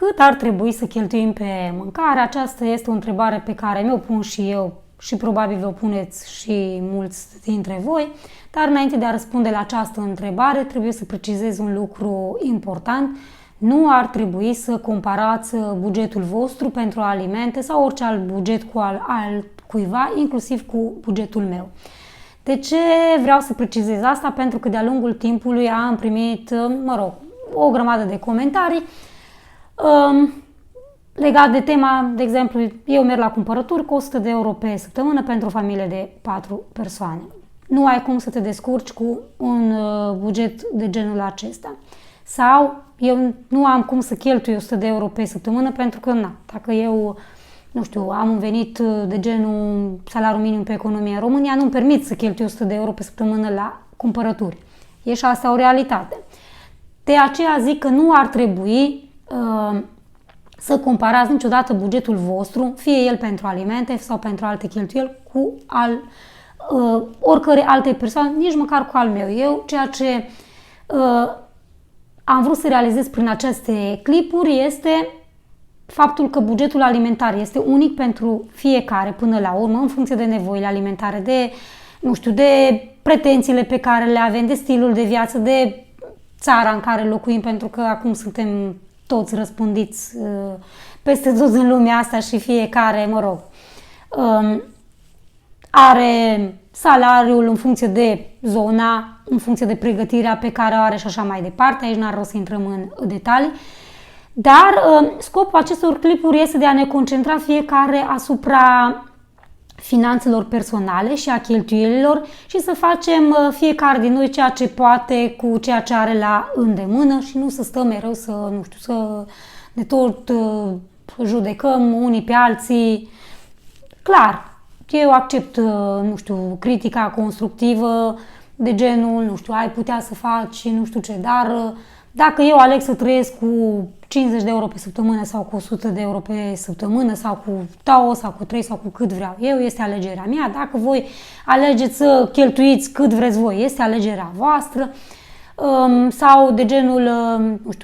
Cât ar trebui să cheltuim pe mâncare? Aceasta este o întrebare pe care mi-o pun și eu și probabil vă puneți și mulți dintre voi. Dar înainte de a răspunde la această întrebare, trebuie să precizez un lucru important. Nu ar trebui să comparați bugetul vostru pentru alimente sau orice alt buget cu al cuiva, inclusiv cu bugetul meu. De ce vreau să precizez asta? Pentru că de-a lungul timpului am primit, o grămadă de comentarii legat de tema, de exemplu, eu merg la cumpărături cu 100 de euro pe săptămână pentru o familie de 4 persoane. Nu ai cum să te descurci cu un buget de genul acesta. Sau eu nu am cum să cheltui 100 de euro pe săptămână pentru că, dacă eu, am un venit de genul salariu minim pe economie în România, nu-mi permit să cheltui 100 de euro pe săptămână la cumpărături. E și asta o realitate. De aceea zic că nu ar trebui să comparați niciodată bugetul vostru, fie el pentru alimente sau pentru alte cheltuieli, cu al oricărei alte persoane, nici măcar cu al meu. Eu, ceea ce am vrut să realizez prin aceste clipuri este faptul că bugetul alimentar este unic pentru fiecare până la urmă, în funcție de nevoile alimentare, de, de pretențiile pe care le avem, de stilul de viață, de țara în care locuim, pentru că acum suntem toți răspândiți peste tot în lumea asta și fiecare, are salariul în funcție de zona, în funcție de pregătirea pe care o are și așa mai departe. Aici n-ar rost să intrăm în detalii. Dar scopul acestor clipuri este de a ne concentra fiecare asupra finanțelor personale și a cheltuielilor și să facem fiecare din noi ceea ce poate cu ceea ce are la îndemână și nu să stăm mereu să ne tot judecăm unii pe alții. Clar, eu accept, critica constructivă de genul, ai putea să faci nu știu ce, dar dacă eu aleg să trăiesc cu 50 de euro pe săptămână sau cu 100 de euro pe săptămână sau cu 2 sau cu 3 sau cu cât vreau eu, este alegerea mea. Dacă voi alegeți să cheltuiți cât vreți voi, este alegerea voastră. Sau de genul,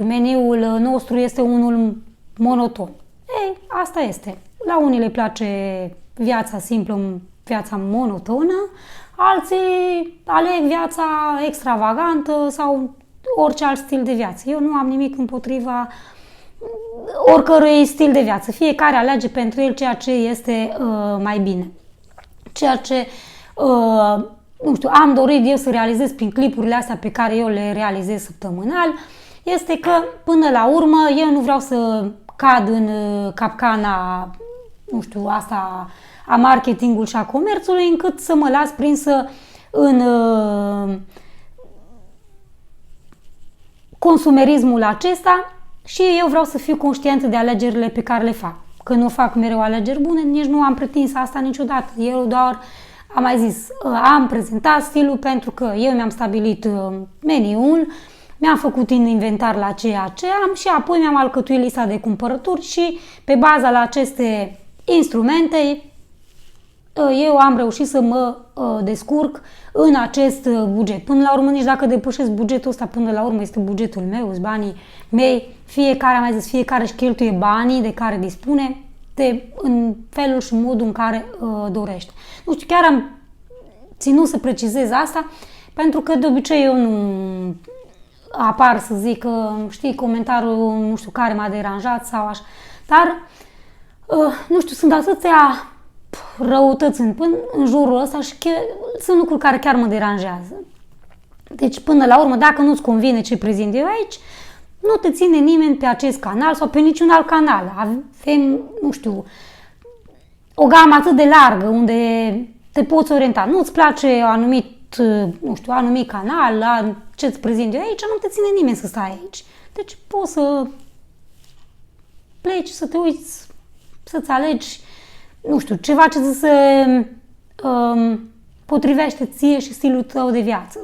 meniul nostru este unul monoton. Ei, asta este. La unii le place viața simplă, viața monotonă, alții aleg viața extravagantă sau orice alt stil de viață. Eu nu am nimic împotriva oricărui stil de viață. Fiecare alege pentru el ceea ce este mai bine. Ceea ce am dorit eu să realizez prin clipurile astea pe care eu le realizez săptămânal este că până la urmă eu nu vreau să cad în capcana asta a marketingului și a comerțului încât să mă las prinsă în consumerismul acesta și eu vreau să fiu conștientă de alegerile pe care le fac. Că nu fac mereu alegeri bune, nici nu am pretins asta niciodată. Eu doar am mai zis, am prezentat stilul pentru că eu mi-am stabilit meniul, mi-am făcut inventar la ceea ce am și apoi mi-am alcătuit lista de cumpărături și pe baza la aceste instrumente eu am reușit să mă descurc în acest buget. Până la urmă, nici dacă depășesc bugetul ăsta, până la urmă este bugetul meu, banii mei, fiecare își cheltuie banii de care dispune în felul și modul în care dorește. Chiar am ținut să precizez asta, pentru că de obicei eu nu apar să zic că comentariul care m-a deranjat sau așa, dar sunt atâția răutăți în jurul ăsta și sunt lucruri care chiar mă deranjează. Deci, până la urmă, dacă nu-ți convine ce prezint eu aici, nu te ține nimeni pe acest canal sau pe niciun alt canal. Avem, o gamă atât de largă unde te poți orienta. Nu-ți place anumit canal, la ce-ți prezint eu aici, nu te ține nimeni să stai aici. Deci poți să pleci, să te uiți, să-ți alegi ceva ce să se potrivește ție și stilul tău de viață.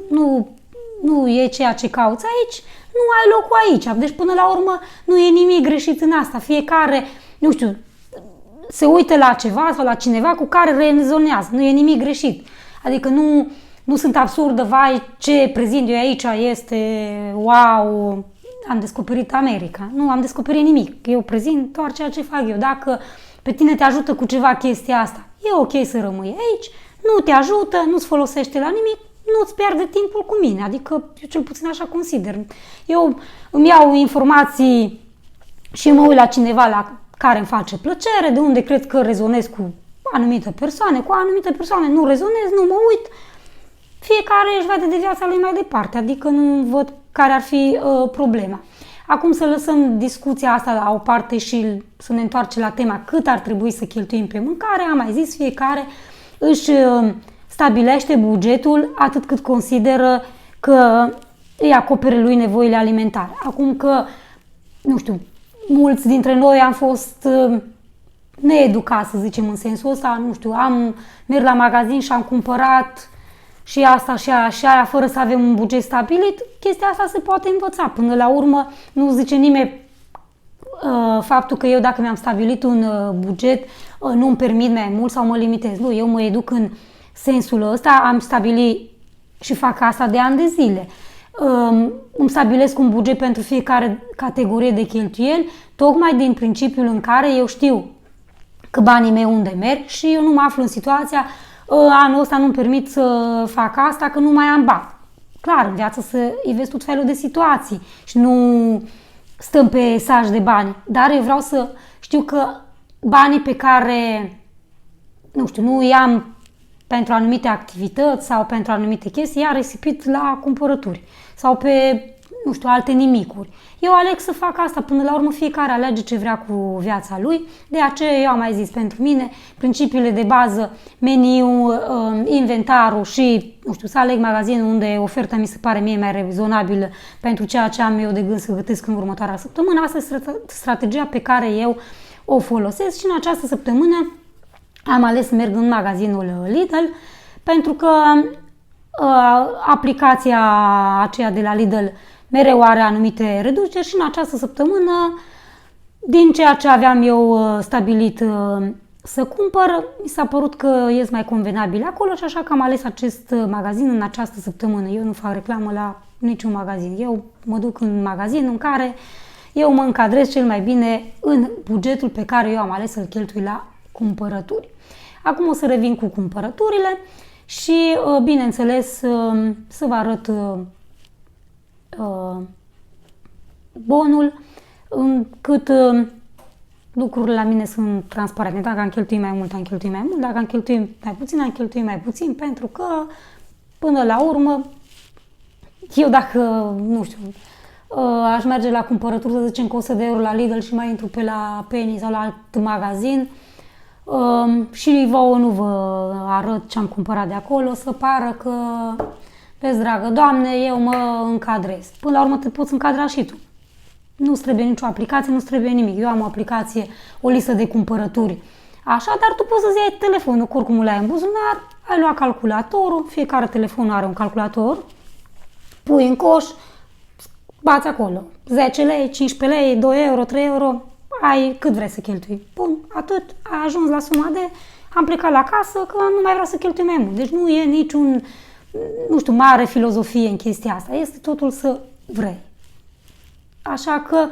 Nu e ceea ce cauți aici, nu ai locul aici. Deci până la urmă nu e nimic greșit în asta. Fiecare, se uită la ceva sau la cineva cu care rezonează. Nu e nimic greșit. Adică nu sunt absurdă, vai, ce prezint eu aici este wow, am descoperit America. Nu am descoperit nimic. Eu prezint doar ceea ce fac eu. Dacă pe tine te ajută cu ceva chestia asta, e ok să rămâi aici. Nu te ajută, nu-ți folosește la nimic, nu-ți pierde timpul cu mine. Adică, eu cel puțin așa consider. Eu îmi iau informații și mă uit la cineva la care îmi face plăcere, de unde cred că rezonez cu anumite persoane. Cu anumite persoane nu rezonez, nu mă uit. Fiecare își vede de viața lui mai departe, adică nu văd care ar fi problema. Acum să lăsăm discuția asta la o parte și să ne întoarcem la tema cât ar trebui să cheltuim pe mâncare. Am mai zis, fiecare își stabilește bugetul atât cât consideră că îi acopere lui nevoile alimentare. Acum că, nu știu, mulți dintre noi am fost needucați, să zicem, în sensul ăsta, nu știu, merg la magazin și am cumpărat și asta și aia fără să avem un buget stabilit. Chestia asta se poate învăța. Până la urmă nu zice nimeni faptul că eu dacă mi-am stabilit un buget nu îmi permit mai mult sau mă limitez. Nu, eu mă educ în sensul ăsta, am stabilit și fac asta de ani de zile. Îmi stabilesc un buget pentru fiecare categorie de cheltuieli, tocmai din principiul în care eu știu că banii mei unde merg și eu nu mă aflu în situația anul ăsta nu-mi permit să fac asta că nu mai am bani. Clar, în viață îi vezi tot felul de situații și nu stăm pe saj de bani, dar eu vreau să știu că banii pe care, nu știu, nu îi am pentru anumite activități sau pentru anumite chestii, i-am risipit la cumpărături sau pe, nu știu, alte nimicuri. Eu aleg să fac asta, până la urmă fiecare alege ce vrea cu viața lui, de aceea eu am mai zis pentru mine, principiile de bază, meniu, inventarul și, nu știu, să aleg magazinul unde oferta mi se pare mie mai rezonabilă pentru ceea ce am eu de gând să gătesc în următoarea săptămână. Asta este strategia pe care eu o folosesc și în această săptămână am ales să merg în magazinul Lidl pentru că aplicația aceea de la Lidl mereu are anumite reduceri și în această săptămână, din ceea ce aveam eu stabilit să cumpăr, mi s-a părut că ies mai convenabil acolo și așa că am ales acest magazin în această săptămână. Eu nu fac reclamă la niciun magazin. Eu mă duc în magazin în care eu mă încadrez cel mai bine în bugetul pe care eu am ales să-l cheltui la cumpărături. Acum o să revin cu cumpărăturile și, bineînțeles, să vă arăt bonul, cât lucrurile la mine sunt transparente. Dacă am cheltuit mai mult, am cheltuit mai mult. Dacă am cheltuit mai puțin, am cheltuit mai puțin, pentru că, până la urmă, eu dacă, nu știu, aș merge la cumpărături, să zicem, cu 100 de euro la Lidl și mai intru pe la Penny sau la alt magazin, și vouă nu vă arăt ce am cumpărat de acolo, să pară că, vezi, dragă Doamne, eu mă încadrez. Până la urmă te poți încadra și tu. Nu-ți trebuie nicio aplicație, nu-ți trebuie nimic. Eu am o aplicație, o listă de cumpărături. Așa, dar tu poți să-ți iei telefonul, că oricum îl ai în buzunar, ai luat calculatorul, fiecare telefon are un calculator, pui în coș, bați acolo, 10 lei, 15 lei, 2 euro, 3 euro, ai cât vrei să cheltui. Bun, atât, ai ajuns la suma de, am plecat la casă că nu mai vreau să cheltui mai mult. Deci nu e niciun, nu știu, mare filozofie în chestia asta. Este totul să vrei. Așa că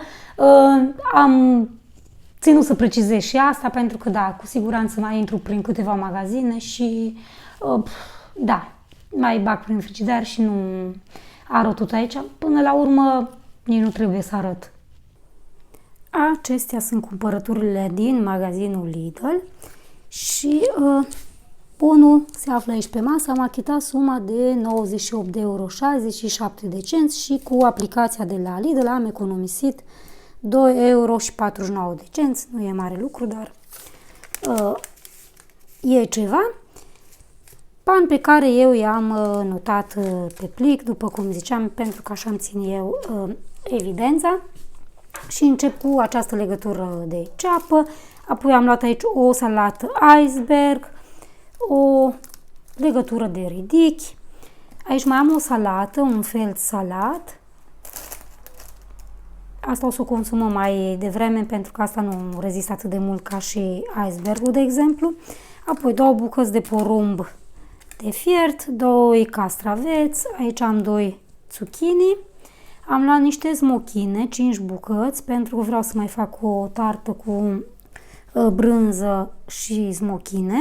am ținut să precizez și asta, pentru că, da, cu siguranță mai intru prin câteva magazine și, da, mai bag prin frigider și nu arăt tot aici. Până la urmă, nici nu trebuie să arăt. Acestea sunt cumpărăturile din magazinul Lidl și bonul se află aici pe masă. Am achitat suma de 98,67 de euro și cu aplicația de la Lidl am economisit 2,49 euro. Nu e mare lucru, dar e ceva. Bani pe care eu i-am notat pe plic, după cum ziceam, pentru că așa îmi țin eu evidența. Și încep cu această legătură de ceapă, apoi am luat aici o salată iceberg, o legătură de ridichi, aici mai am o salată, un fel salat, asta o să o consumăm mai devreme pentru că asta nu rezistă atât de mult ca și icebergul, de exemplu, apoi 2 bucăți de porumb de fiert, 2 castraveți, aici am 2 zucchini, Am luat niște smochine, 5 bucăți, pentru că vreau să mai fac o tartă cu brânză și smochine.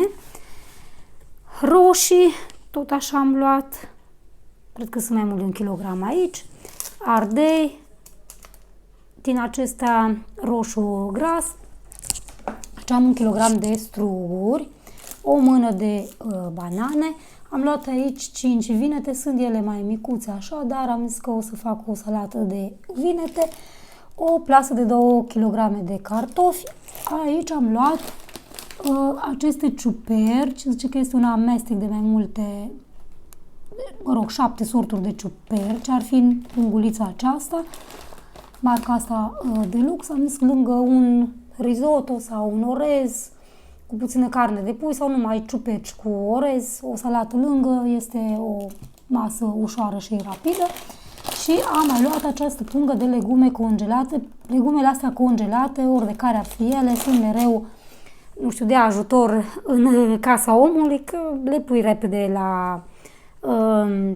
Roșii, tot așa am luat, cred că sunt mai mult de 1 kilogram aici. Ardei, din acesta roșu gras. Aici am 1 kilogram de struguri, o mână de banane. Am luat aici 5 vinete, sunt ele mai micuțe așa, dar am zis că o să fac o salată de vinete. O plasă de 2 kg de cartofi. Aici am luat aceste ciuperci, zice că este un amestec de mai multe, 7 sorturi de ciuperci, ar fi ungulița aceasta, marca asta de lux. Am zis lângă un risotto sau un orez cu puțină carne de pui sau numai ciuperci cu orez, o salată lângă, este o masă ușoară și rapidă. Și am mai luat această pungă de legume congelate. Legumele astea congelate, ori de care ar fi ele, sunt mereu, nu știu, de ajutor în casa omului, că le pui repede la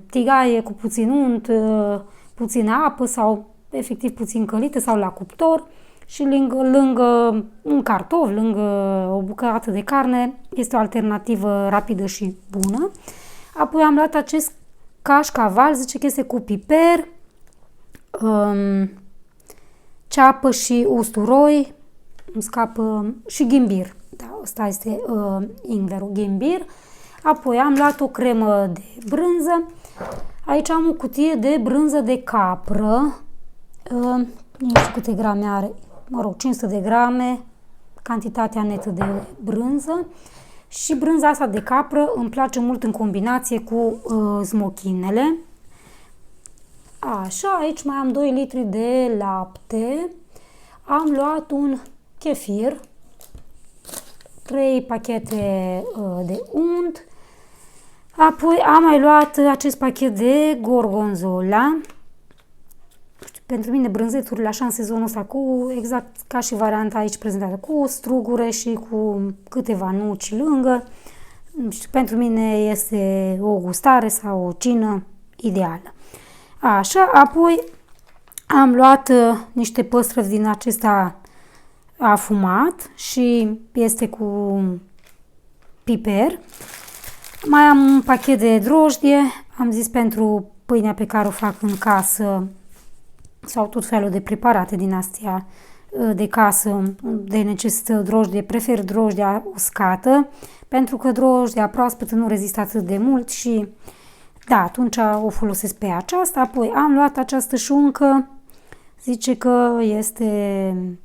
tigaie cu puțin unt, puțină apă sau efectiv puțin călite sau la cuptor și lângă un cartof, lângă o bucată de carne, este o alternativă rapidă și bună. Apoi am luat acest cașcaval, zice că este cu piper, ceapă și usturoi, îmi scapă, și ghimbir. Da, ăsta este ingverul, ghimbir. Apoi am luat o cremă de brânză. Aici am o cutie de brânză de capră. Nu știu câte grame are, 500 de grame, cantitatea netă de brânză. Și brânza asta de capră îmi place mult în combinație cu smochinele. Așa, aici mai am 2 litri de lapte. Am luat un chefir, 3 pachete de unt. Apoi am mai luat acest pachet de gorgonzola. Pentru mine brânzeturile așa în sezonul ăsta, cu exact ca și varianta aici prezentată, cu strugure și cu câteva nuci lângă. Pentru mine este o gustare sau o cină ideală. Așa, apoi am luat niște păstrăvi din acesta afumat și este cu piper. Mai am un pachet de drojdie, am zis pentru pâinea pe care o fac în casă sau tot felul de preparate din astea de casă de necesită drojdie, prefer drojdia uscată, pentru că drojdia proaspătă nu rezistă atât de mult și da, atunci o folosesc pe aceasta. Apoi am luat această șuncă, zice că este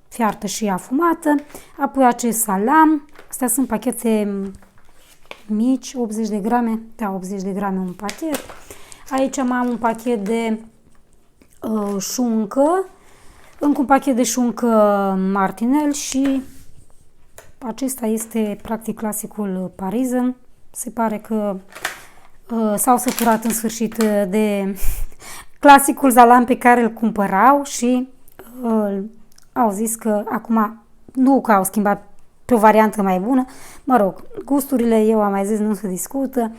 fiartă și afumată. Apoi acest salam, astea sunt pachete mici, 80 de grame, da, 80 de grame un pachet. Aici mai am un pachet de șuncă, încă un pachet de șuncă martinel și acesta este practic clasicul Parisen. Se pare că s-au săturat în sfârșit de clasicul salam pe care îl cumpărau și au zis că acum nu că au schimbat pe o variantă mai bună. Mă rog, gusturile, eu am mai zis, nu se discută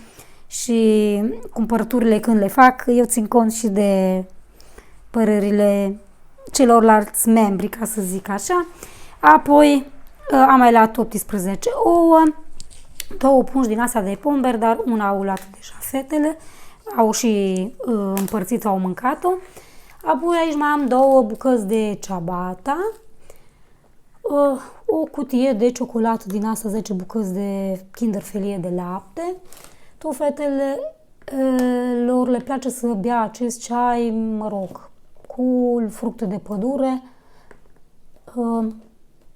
și cumpărăturile când le fac, eu țin cont și de părerile celorlalți membri, ca să zic așa. Apoi am mai luat 18 ouă, 2 pungi din astea de pomber, dar una au luat deja fetele, au și împărțit, au mâncat-o. Apoi aici mai am 2 bucăți de ciabatta, o cutie de ciocolată din asta, 10 bucăți de Kinder felie de lapte. Tot fetele lor le place să bea acest ceai, mă rog, cu fructe de pădure.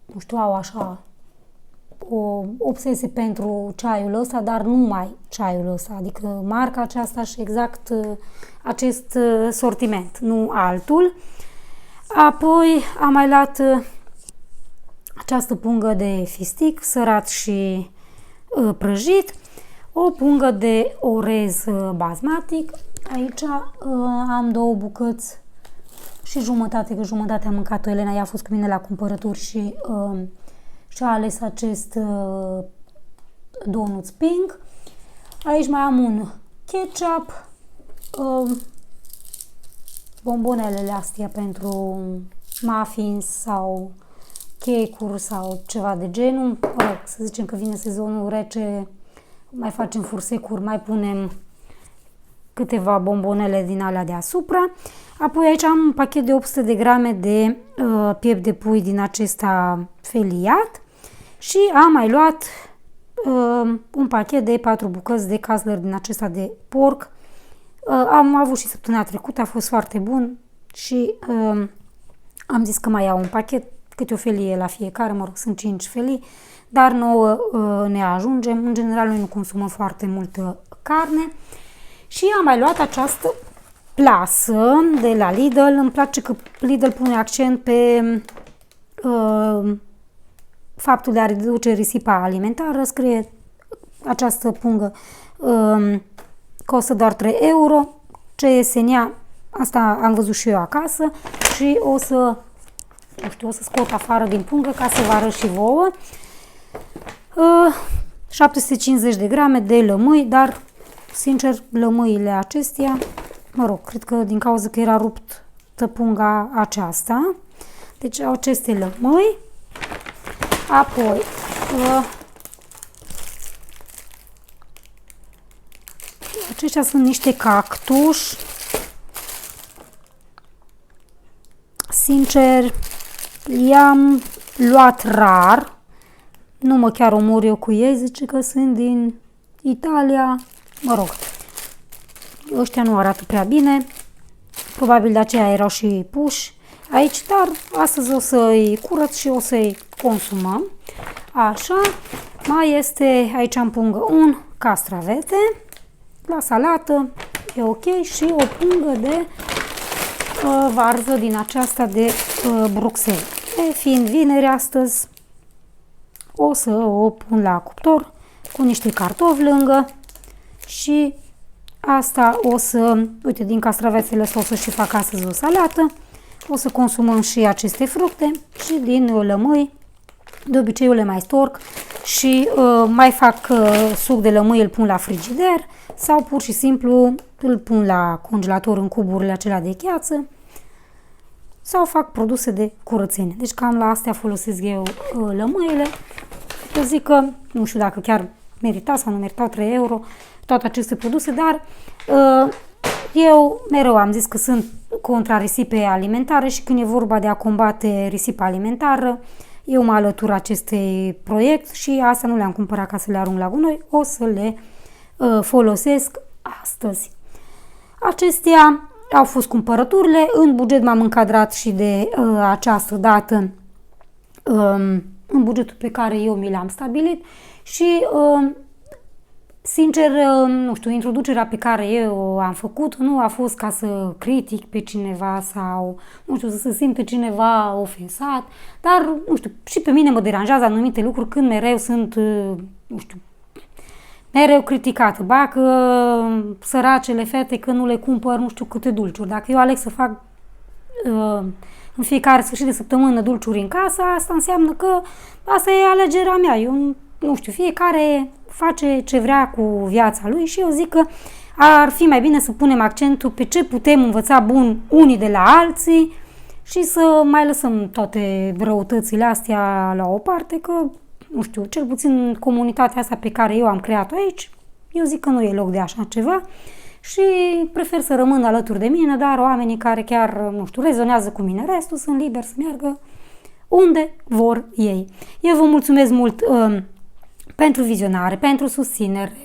Nu știu, au așa o obsesie pentru ceaiul ăsta, dar nu numai ceaiul ăsta, adică marca aceasta și exact acest sortiment, nu altul. Apoi am mai luat această pungă de fistic sărat și prăjit, o pungă de orez basmatic. Aici am 2 bucăți și jumătate, că jumătate am mâncat-o Elena, ea a fost cu mine la cumpărături și și-a ales acest donuts pink. Aici mai am un ketchup, bombonelele astea pentru muffins sau cake-uri sau ceva de genul. Mă rog, să zicem că vine sezonul rece, mai facem fursecuri, mai punem câteva bombonele din alea deasupra. Apoi aici am un pachet de 800 de grame de piept de pui din acesta feliat și am mai luat un pachet de 4 bucăți de Kassler din acesta de porc. Am avut și săptămâna trecută, a fost foarte bun și am zis că mai iau un pachet, câte o felie la fiecare, mă rog, sunt 5 felii, dar nouă ne ajungem. În general noi nu consumăm foarte multă carne. Și am mai luat această plasă de la Lidl. Îmi place că Lidl pune accent pe faptul de a reduce risipa alimentară. Scrie această pungă costă doar 3 euro. Ce iese în ea, asta am văzut și eu acasă și o să scot afară din pungă ca să vă arăt și vouă. 750 de grame de lămâi, dar sincer, lămâile acestea, mă rog, cred că din cauza că era rupt punga aceasta. Deci aceste lămâi. Apoi aceștia sunt niște cactuși. Sincer, i-am luat rar. Nu mă chiar omor eu cu ei, zice că sunt din Italia. Mă rog, ăștia nu arată prea bine, probabil de aceea erau și puși aici, dar astăzi o să-i curăț și o să-i consumăm. Așa, mai este aici în pungă un castravete, la salată, e ok, și o pungă de varză din aceasta de Bruxelles. Fiind vineri astăzi, o să o pun la cuptor cu niște cartofi lângă și asta o să, uite, din castravețele astea o să și fac astăzi o salată, o să consumăm și aceste fructe și din lămâi, de obicei eu le mai storc și mai fac suc de lămâi, îl pun la frigider sau pur și simplu îl pun la congelator în cuburile acelea de gheață sau fac produse de curățenie. Deci cam la astea folosesc eu lămâile. Eu zic că, nu știu dacă chiar merita sau nu meritau 3 euro toate aceste produse, dar eu mereu am zis că sunt contra risipei alimentare și când e vorba de a combate risipa alimentară, eu mă alătur acestui proiect și asta nu le-am cumpărat ca să le arunc la gunoi, o să le folosesc astăzi. Acestea au fost cumpărăturile, în buget m-am încadrat și de această dată în bugetul pe care eu mi l-am stabilit și sincer, nu știu, introducerea pe care eu am făcut nu a fost ca să critic pe cineva sau, nu știu, să se simte cineva ofensat, dar, nu știu, și pe mine mă deranjează anumite lucruri când mereu sunt, nu știu, mereu criticată. Ba că săracele fete că nu le cumpăr nu știu câte dulciuri. Dacă eu aleg să fac în fiecare sfârșit de săptămână dulciuri în casă, asta înseamnă că asta e alegerea mea. Eu nu știu, fiecare face ce vrea cu viața lui și eu zic că ar fi mai bine să punem accentul pe ce putem învăța bun unii de la alții și să mai lăsăm toate răutățile astea la o parte, că, nu știu, cel puțin comunitatea asta pe care eu am creat-o aici, eu zic că nu e loc de așa ceva și prefer să rămân alături de mine, dar oamenii care chiar, nu știu, rezonează cu mine, restul sunt liberi să meargă unde vor ei. Eu vă mulțumesc mult pentru vizionare, pentru susținere,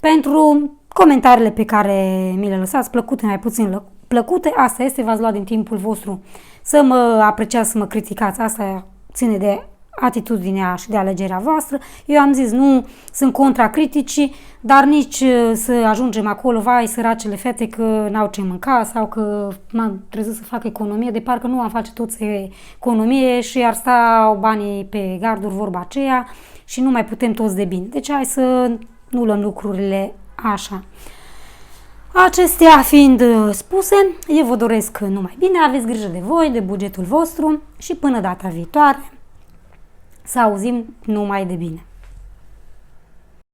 pentru comentariile pe care mi le lăsați, plăcute, mai puțin plăcute. Asta este, v-ați luat din timpul vostru să mă apreciați, să mă criticați. Asta ține de atitudinea și de alegerea voastră. Eu am zis, nu sunt contra criticii, dar nici să ajungem acolo, vai, săracele fete că n-au ce mânca sau că m-am trezit să fac economie, de parcă nu am face toți economie și ar sta banii pe garduri, vorba aceea, și nu mai putem toți de bine. Deci hai să nu luăm lucrurile așa. Acestea fiind spuse, eu vă doresc numai bine, aveți grijă de voi, de bugetul vostru și până data viitoare să auzim numai de bine.